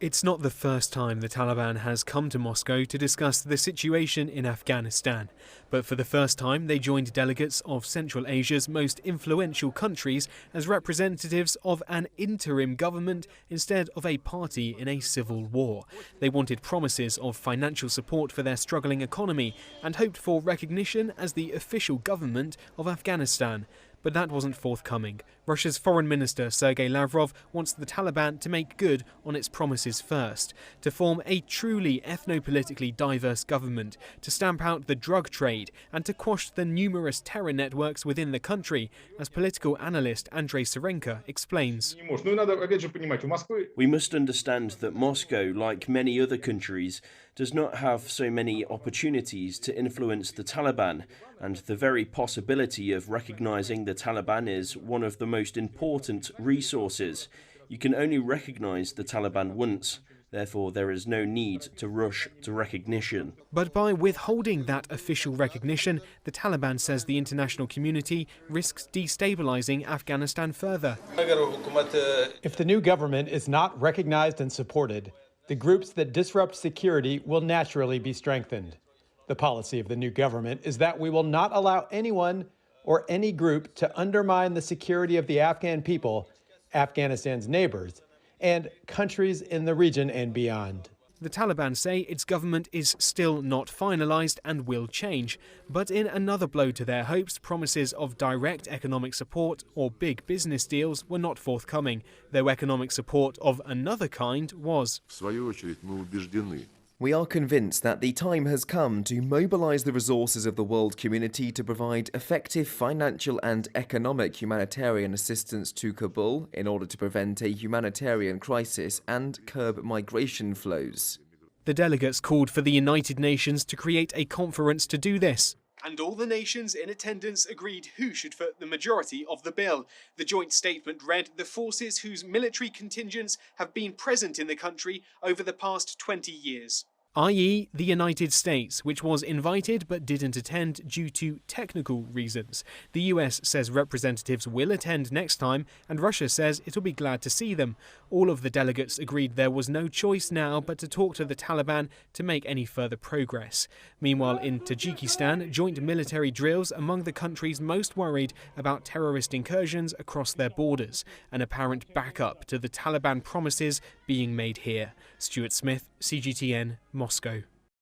It's not the first time the Taliban has come to Moscow to discuss the situation in Afghanistan, but for the first time they joined delegates of Central Asia's most influential countries as representatives of an interim government instead of a party in a civil war. They wanted promises of financial support for their struggling economy and hoped for recognition as the official government of Afghanistan. But that wasn't forthcoming. Russia's Foreign Minister Sergei Lavrov wants the Taliban to make good on its promises first, to form a truly ethno-politically diverse government, to stamp out the drug trade and to quash the numerous terror networks within the country, as political analyst Andrei Serenka explains. We must understand that Moscow, like many other countries, does not have so many opportunities to influence the Taliban, and the very possibility of recognizing the Taliban is one of the most important resources. You can only recognize the Taliban once. Therefore, there is no need to rush to recognition. But by withholding that official recognition, the Taliban says the international community risks destabilizing Afghanistan further. If the new government is not recognized and supported, the groups that disrupt security will naturally be strengthened. The policy of the new government is that we will not allow anyone or any group to undermine the security of the Afghan people, Afghanistan's neighbors, and countries in the region and beyond. The Taliban say its government is still not finalised and will change, but in another blow to their hopes, promises of direct economic support or big business deals were not forthcoming, though economic support of another kind was. We are convinced that the time has come to mobilise the resources of the world community to provide effective financial and economic humanitarian assistance to Kabul in order to prevent a humanitarian crisis and curb migration flows. The delegates called for the United Nations to create a conference to do this. And all the nations in attendance agreed who should foot the majority of the bill. The joint statement read, the forces whose military contingents have been present in the country over the past 20 years. i.e. the United States, which was invited but didn't attend due to technical reasons. The US says representatives will attend next time, and Russia says it'll be glad to see them. All of the delegates agreed there was no choice now but to talk to the Taliban to make any further progress. Meanwhile, in Tajikistan, joint military drills among the countries most worried about terrorist incursions across their borders, an apparent backup to the Taliban promises being made here. Stuart Smith, CGTN, Moscow.